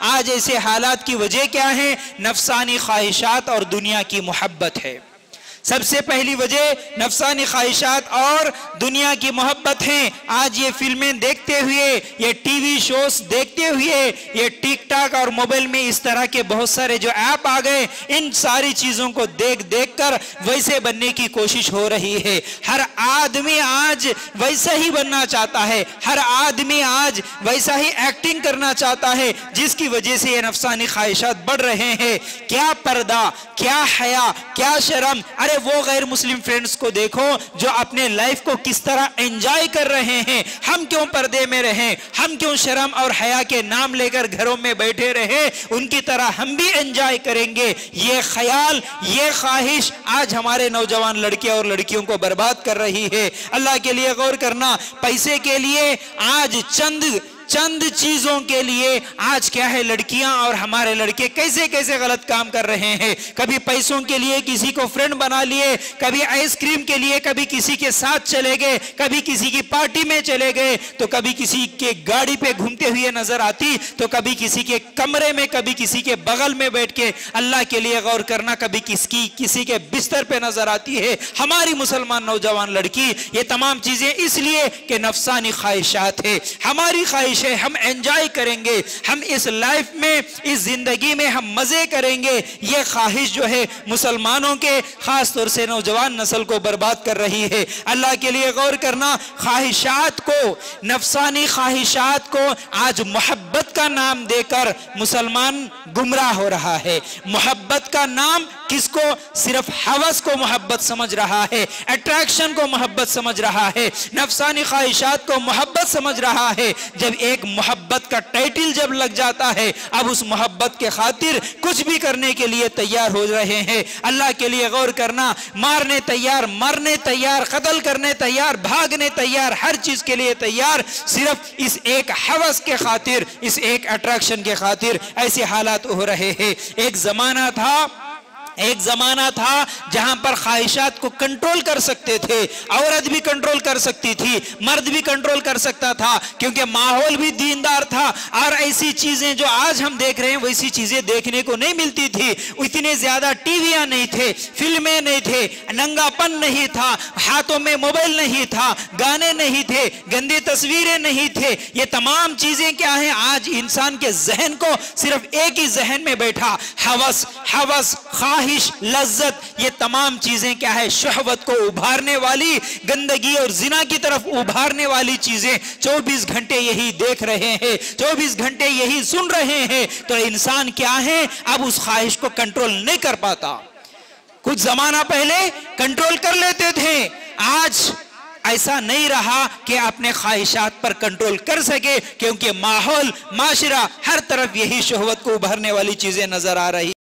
आज ऐसे हालात की वजह क्या है? नफसानी ख्वाहिशात और दुनिया की मोहब्बत है। सबसे पहली वजह नफसानी ख्वाहिशात और दुनिया की मोहब्बत है। आज ये फिल्में देखते हुए, ये टीवी शोज देखते हुए, ये टिकटॉक और मोबाइल में इस तरह के बहुत सारे जो ऐप आ गए, इन सारी चीजों को देख देख कर वैसे बनने की कोशिश हो रही है। हर आदमी आज वैसा ही बनना चाहता है, हर आदमी आज वैसा ही एक्टिंग करना चाहता है, जिसकी वजह से ये नफसानी ख्वाहिशात बढ़ रहे हैं। क्या पर्दा, क्या हया, क्या शर्म। अरे वो गैर मुस्लिम फ्रेंड्स को देखो जो अपने लाइफ को किस तरह एंजॉय कर रहे हैं। हम क्यों पर्दे में रहें? हम क्यों शर्म और हया के नाम लेकर घरों में बैठे रहे? उनकी तरह हम भी एंजॉय करेंगे। ये ख्याल, ये ख्वाहिश आज हमारे नौजवान लड़के और लड़कियों को बर्बाद कर रही है। अल्लाह के लिए गौर करना। पैसे के लिए आज चंद चीजों के लिए आज क्या है, लड़कियां और हमारे लड़के कैसे कैसे गलत काम कर रहे हैं। कभी पैसों के लिए किसी को फ्रेंड बना लिए, कभी आइसक्रीम के लिए कभी किसी के साथ चले गए, कभी किसी की पार्टी में चले गए, तो कभी किसी के गाड़ी पे घूमते हुए नजर आती, तो कभी किसी के कमरे में, कभी किसी के बगल में बैठ के, अल्लाह के लिए गौर करना, कभी किसी के बिस्तर पे नजर आती है हमारी मुसलमान नौजवान लड़की। ये तमाम चीजें इसलिए कि नफसानी ख्वाहिशात है, हमारी ख्वाहिश है, हम एंजॉय करेंगे, हम इस लाइफ में, इस जिंदगी में हम मजे करेंगे। ये ख्वाहिश जो है मुसलमानों के खास तौर से नौजवान नस्ल को बर्बाद कर रही है। अल्लाह के लिए गौर करना। ख्वाहिशात को, नफसानी ख्वाहिशात को आज मोहब्बत का नाम देकर मुसलमान गुमराह हो रहा है। मोहब्बत का नाम किसको? सिर्फ हवस को मोहब्बत समझ रहा है, अट्रैक्शन को मोहब्बत समझ रहा है, नफसानी ख्वाहिशात को मोहब्बत समझ रहा है। जब एक मोहब्बत का टाइटल जब लग जाता है, अब उस मोहब्बत के खातिर कुछ भी करने के लिए तैयार हो रहे हैं। अल्लाह के लिए गौर करना। मारने तैयार, मरने तैयार, कत्ल करने तैयार, भागने तैयार, हर चीज के लिए तैयार, सिर्फ इस एक हवस के खातिर, इस एक अट्रैक्शन के खातिर ऐसे हालात हो रहे हैं। एक जमाना था जहां पर ख्वाहिशात को कंट्रोल कर सकते थे। औरत भी कंट्रोल कर सकती थी, मर्द भी कंट्रोल कर सकता था, क्योंकि माहौल भी दीनदार था। और ऐसी चीजें जो आज हम देख रहे हैं वैसी चीजें देखने को नहीं मिलती थी। इतने ज्यादा टीवियां नहीं थे, फिल्में नहीं थे, नंगापन नहीं था, हाथों में मोबाइल नहीं था, गाने नहीं थे, गंदी तस्वीरें नहीं थे। ये तमाम चीजें क्या है, आज इंसान के जहन को सिर्फ एक ही जहन में बैठा, हवस, ख्वाहिश, लज्जत, ये तमाम चीजें क्या है, शहवत को उभारने वाली, गंदगी और जिना की तरफ उभारने वाली चीजें 24 घंटे यही देख रहे हैं, 24 घंटे यही सुन रहे हैं। तो इंसान क्या है, अब उस ख्वाहिश को कंट्रोल नहीं कर पाता। कुछ जमाना पहले कंट्रोल कर लेते थे, आज ऐसा नहीं रहा कि अपने ख्वाहिशात पर कंट्रोल कर सके, क्योंकि माहौल, माशरा, हर तरफ यही शहवत को उभारने वाली चीजें नजर आ रही।